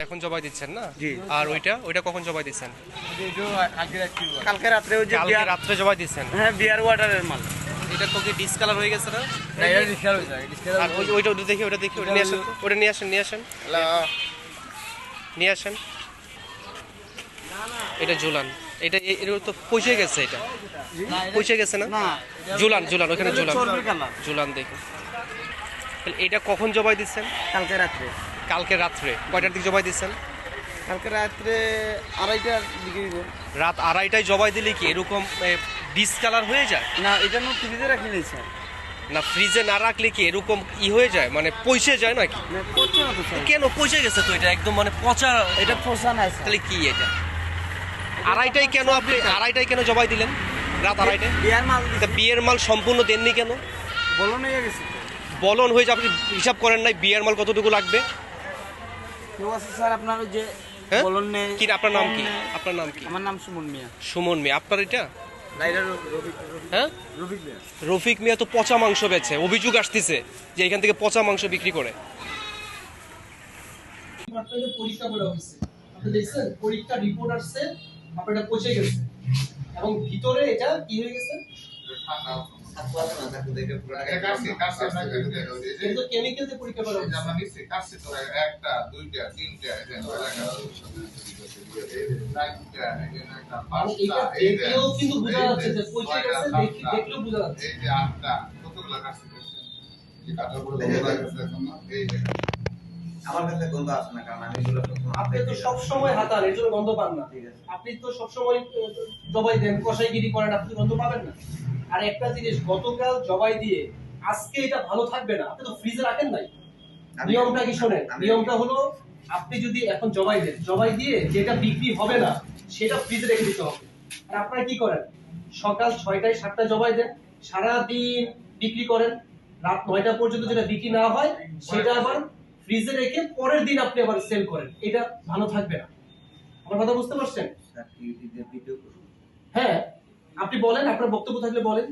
এখন জবাই দিচ্ছেন না? জি। আর ওইটা কখন জবাই দিচ্ছেন? কালকে রাত্রে ওই যে কালকে রাত্রে জবাই দিচ্ছেন। হ্যাঁ বিয়ার ওয়াটারের মাল। এটা তো কি ডিসকালার হয়ে গেছে না? আর ওইটা দেখি ওটা নিয়ে আসেন, ওটা নিয়ে আসেন। এটা ঝুলান, এটা এর তো পচে গেছে, এটা পচে গেছে না? ঝুলান ওখানে ঝুলান দেখি। তাহলে এটা কখন জবাই দিচ্ছেন? কালকে রাত্রে কয়টার দিকে জবাই দিচ্ছেন? কালকে রাত্রে 2:30টার দিকে দিব। রাত 2:30টায় জবাই দিলে কি এরকম ডিসকালার হয়ে যায়? না এটা নো ফ্রিজে রাখি নিয়েছে। না ফ্রিজে না রাখলে কি এরকম হয়ে যায়, মানে পচে যায় নাকি? না পচে না তো স্যার। কেন পচে গেছে তো? এটা একদম মানে পচা। এটা পচা না স্যার। তাহলে কি এটা? 2:30টায় কেন আপনি 2:30টায় কেন জবাই দিলেন? রাত 2:30টায় বিয়ার মাল তা বিয়ের মাল সম্পূর্ণ দেননি কেন? বলো নিয়ে গেছে তো। বলন হয়ে যে আপনি হিসাব করেন নাই বিয়ের মাল কতটুকু লাগবে? কেউ আছে স্যার আপনার ওই যে হ্যাঁ বলুন নে। কি আপনার নাম কি? আপনার নাম কি? আমার নাম সুমন মিয়া। সুমন মিয়া। আপনার এটা? না এটা রফিক হ্যাঁ মিয়া। রফিক মিয়া তো পচা মাংস বেচে, অভিযোগ আসতেছে যে এখান থেকে পচা মাংস বিক্রি করে। পরীক্ষা করা হয়েছে, আপনি দেখছেন পরীক্ষা রিপোর্ট আসছে আপনার এটা পচে গেছে এবং ভিতরে এটা কি হয়ে গেছে? কিন্তু কেমিক্যাল দিয়ে পরীক্ষা করা হয়েছে। একটা দুইটা তিনটা মানে এটা দেখলেও কিন্তু বোঝা যাচ্ছে যে পচে গেছে, দেখলেও বোঝা যাচ্ছে। এই যে আটটা কতগুলো কাছে আমার কাছে গন্ধ আসে না, কারণ আমি এগুলো আপনি তো সব সময় হাতান, এর জন্য গন্ধ পান না। আপনি তো সব সময় জবাই দেন, কষাইগিরি করেন, আপনি গন্ধ পাবেন না। আর একটা জিনিস, গতকাল জবাই দিয়ে আজকে এটা ভালো থাকবে না। আপনি তো ফ্রিজে রাখেন নাই। নিয়মটা কি শোনেন? নিয়মটা হলো আপনি যদি এখন জবাই দেন, জবাই দিয়ে যেটা বিক্রি হবে না সেটা ফ্রিজে রেখে দিতে হবে। আর আপনারা কি করেন? সকাল 6টায় 7টায় জবাই দেন, সারাদিন বিক্রি করেন, রাত 9টা পর্যন্ত যেটা বিক্রি না হয় সেটা আবার ফ্রিজে রেখে পরের দিন আপনি আবার সেল করেন। এটা ভালো থাকবে না। আমার কথা বুঝতে পারছেন? হ্যাঁ, আপনি বলেন, আপনার বক্তব্য থাকলে বলেন।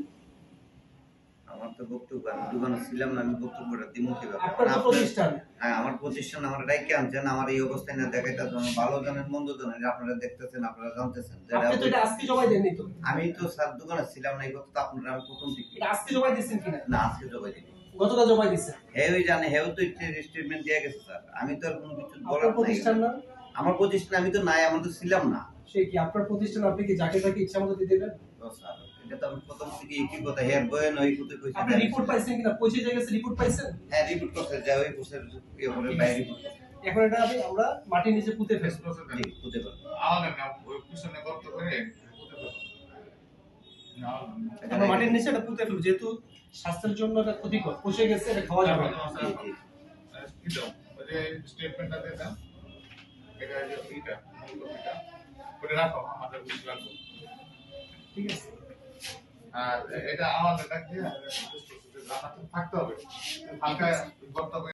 আমার তো বক্তব্য, আমি দোকানে ছিলাম না, আমি বক্তব্যটা দিমু কিভাবে? আপনার তো প্রতিষ্ঠান। হ্যাঁ আমার প্রতিষ্ঠান, আমার ডাইকে আনছেন, আমার এই অবস্থায় না দেখাইতেছেন, ভালো জানেন মন্দ জানেন, আপনারা দেখতেছেন, আপনারা জানতেছেন। আপনি তো এটা আজকে জবাই দেননি তো? আমি তো স্যার দোকানে ছিলাম না, এই কথা তো আপনারা আমি প্রথম থেকে। এটা আজকে জবাই দিচ্ছেন কিনা? না আজকে জবাই দিই। গতকাল জবাই দিচ্ছেন। হেও জানে, হেও তো স্টেটমেন্ট দিয়ে গেছে স্যার, আমি তো আর কোনো কিছু বলার আপনার নাই। প্রতিষ্ঠান না? আমার প্রতিষ্ঠান আমি তো নাই, আমি তো ছিলাম না। সে কি আপনার প্রতিষ্ঠান? আপনি কি যাকে তাকে ইচ্ছা মতো দিতে দেবেন? তো স্যার এটা তো আমি প্রথম থেকে একই কথা, হেয়ার বয়েন ওই কথা কইছি। আপনি রিপোর্ট পাইছেন কিনা? পৌঁছে গেছে রিপোর্ট পাইছেন? হ্যাঁ রিপোর্ট করতে যাই, ওই কোর্সের ইয়ে করে বাইরে রিপোর্ট করতে। এখন এটা আমরা মাটির নিচে পুঁতে ফেলবো। জি হতে পারে। আমাদের না ওই পিছনে গর্ত করে আমরা মাটির নিচে এটা পুঁতে ফেলবো, যেহেতু স্বাস্থ্যের জন্য এটা ক্ষতিকর, পচে গেছে, এটা খাওয়া যাবে না। ওই যে স্টেটমেন্টটা দিয়ে দেন, এটা যে এইটা ওটা রাখো, আমাদের বুঝতে রাখো। ঠিক আছে। আর এটা আমাদের থাকতে হবে, হালকা গর্ত করে